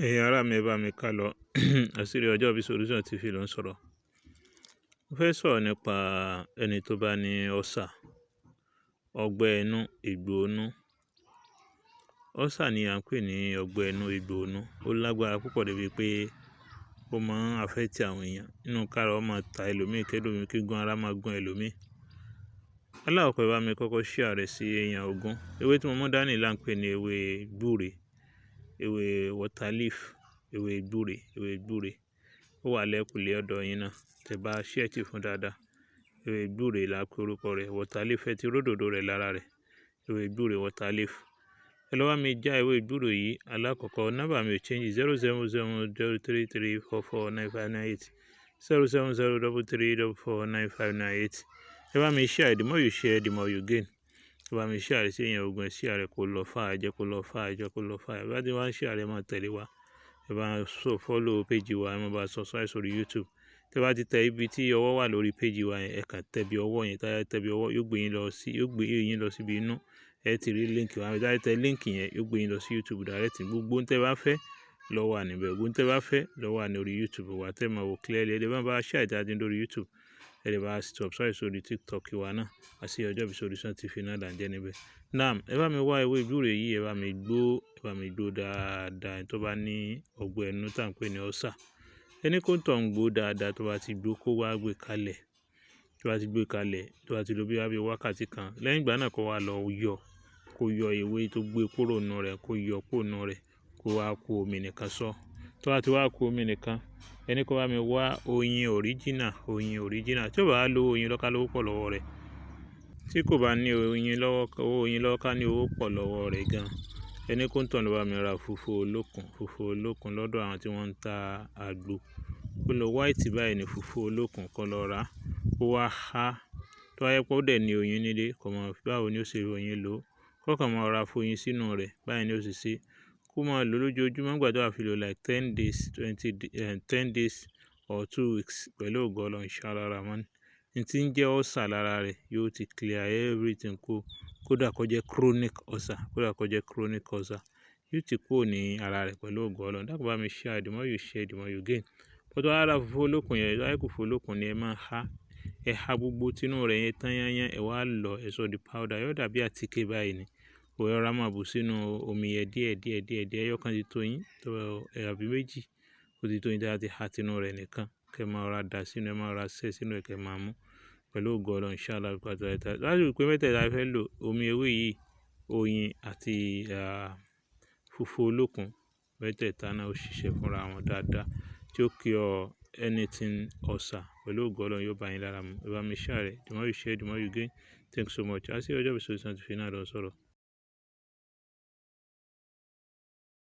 Ẹ̀yin ará mi ẹ bá mi ká lọ àṣírí ọjọ́ bí Solution TV ló ń sọ̀rọ̀. Mo fẹ́ sọ̀rọ̀ nípa ẹni tó bá ní ọ́sà, ọgbẹ́ inú, egbò inú. Ọ́sà ni à ń pè ní ọgbẹ́ inú, egbò inú. Ó lágbára púpọ̀ débi pé ó máa ń affect àwọn èèyàn. Nínú kára ó máa ta ẹlòmíì, kẹ́lòmíì kí gun ara máa gun ẹlòmíì. Alákọ̀ọ́kọ́ ẹ bá mi kọ́kọ́ share rẹ̀ sí èèyàn ogún. Ewé tí mo mú dání là ń pè ní ewé gbúre, ewé water leaf, ewé gbúre. Ó wà lẹ́kùlé ọ̀dọ̀ yín náà. Tẹ bá share tí fún dáadáa. Ewé gbúre là pe orúkọ rẹ̀. Water leaf ẹ ti ródòdó rẹ̀ lára rẹ̀. Ewé gbúre water leaf. Ẹ lọ bá mi já ewé gbúre yìí. Alákọ̀ọ́kọ́ nọ́mbà mi ò change 07003344958 07033449598. Ẹ bá mi share, the more you share the more you gain. Ẹ bá mi share sí èèyàn ogún, ẹ share rẹ̀ kó lọ far, ẹ jẹ́ kó lọ far, ẹ jẹ́ kó lọ far. Ẹ bá ti wá share rẹ̀ máa tẹ̀lé wa. Ẹ bá follow page wa, ẹ máa bá subscribe sórí YouTube. Tẹ bá ti tẹ ibi tí ọwọ́ wà lórí page wa yẹn, ẹ kàn tẹ bí ọwọ́ yẹn, táyà tẹ bí ọwọ́ yóò gbé yín lọ síbi inú. Ẹ ti rí link wa, táyà tẹ link yẹn yóò gbé yín lọ sí YouTube direct. Gbogbo ohun tẹ bá fẹ́ ló wà níbẹ̀. Gbogbo ohun tẹ bá fẹ́ ló wà ní orí YouTube wa. Tẹ máa wò clearly. Ẹ lè bá share jáde lórí YouTube. Ẹ lè bá subscribe sórí TikTok wa náà. Àṣírí ọjọ́ bí Solution TV náà là ń jẹ́ níbẹ̀. Naam, ẹ bá mi wá ewé gbúre yìí, ẹ bá mi gbó dáadáa. Ẹni tó bá ní ọgbẹ́ inú tá ń pè ní ọ́sà. Ẹni kó tọ̀ ń gbó dáadáa, tó bá ti gbó kó wá gbé kalẹ̀. Tó bá ti gbé kalẹ̀, tó bá ti lò bí wákàtí kan. Lẹ́yìn ìgbà náà kó wá lọ kó yọ ewé tó gbé kúrò nínú rẹ̀, kó yọ kúrò nínú rẹ̀, kó wá kó omi nìkan sọ. Tó bá ti wá kó omi nìkan, ẹni kó bá mi wá oyin original. Tí ó bá lo oyin lọ́ka lówó pọ̀ lọ́wọ́ rẹ̀. Tí kò bá ní oyin lọ́wọ́ ká ní owó pọ̀ lọ́wọ́ rẹ̀ gan. Ẹni kó tọ̀ ló bá mi ra fùfú olókun lọ́dọ̀ àwọn tí wọ́n ń ta àgbo. Ó lọ white báyìí ní fùfú olókun kó lọ rà. Ó wá há. Tó bá yẹ pé ó dẹ̀ ní oyin nílé, kò mọ̀ báwo ni ó ṣe oyin lò. Kó kàn máa ra fún oyin sínú rẹ̀, báyìí ni ó ṣe ṣe. Kó máa lò lójoojúmọ́ nígbà tó bá fi lò like 10 days or 2 weeks pẹ̀lú ògo Ọlọ́run inshallah rahman. Ní tí ń jẹ́ ọ́sà lára rẹ̀ yóò ti clear everything kódà kó jẹ́ chronic ulcer, yóò ti kúrò ní ara rẹ̀ pẹ̀lú ògo Ọlọ́run. Dákun bá mi share, the more you share the more you gain. Bó tó wá ra fùfú olókun yẹn, láyé fùfú olókun ni ẹ máa há. Ẹ há gbogbo tinú rẹ̀ yẹn tán yányán, ẹ wá lọ ẹ sọ di powder. Yóò dàbí àtíkè báyìí ni. Ó rọra máa bù sínú omi yẹn díẹ̀. Ẹyọkan ti tó yín, àbí méjì. Ó ti tó yín tí a ti há tinú rẹ̀ nìkan. Kẹ́ máa ra dà sínú, ẹ máa ra sẹ́ sínú ẹ̀ kẹ́ máa mú pẹ̀lú ògo Ọlọ́run inshallah. Láti rí pé mẹ́tẹ̀ẹ̀ta fẹ́ lò omi ewé yìí, oyin àti fùfú olókun. Mẹ́tẹ̀ẹ̀ta náà ó ṣiṣẹ́ fúnra wọn dáadáa. Tí ó cure anything ulcer pẹ̀lú ògo Ọlọ́run yóò bá yín lára mu. Ẹ bá mi share rẹ̀. The more you share, the more you gain. Thanks so much. Àṣírí ọjọ́ bí Solution TV náà ló ń sọ̀rọ̀.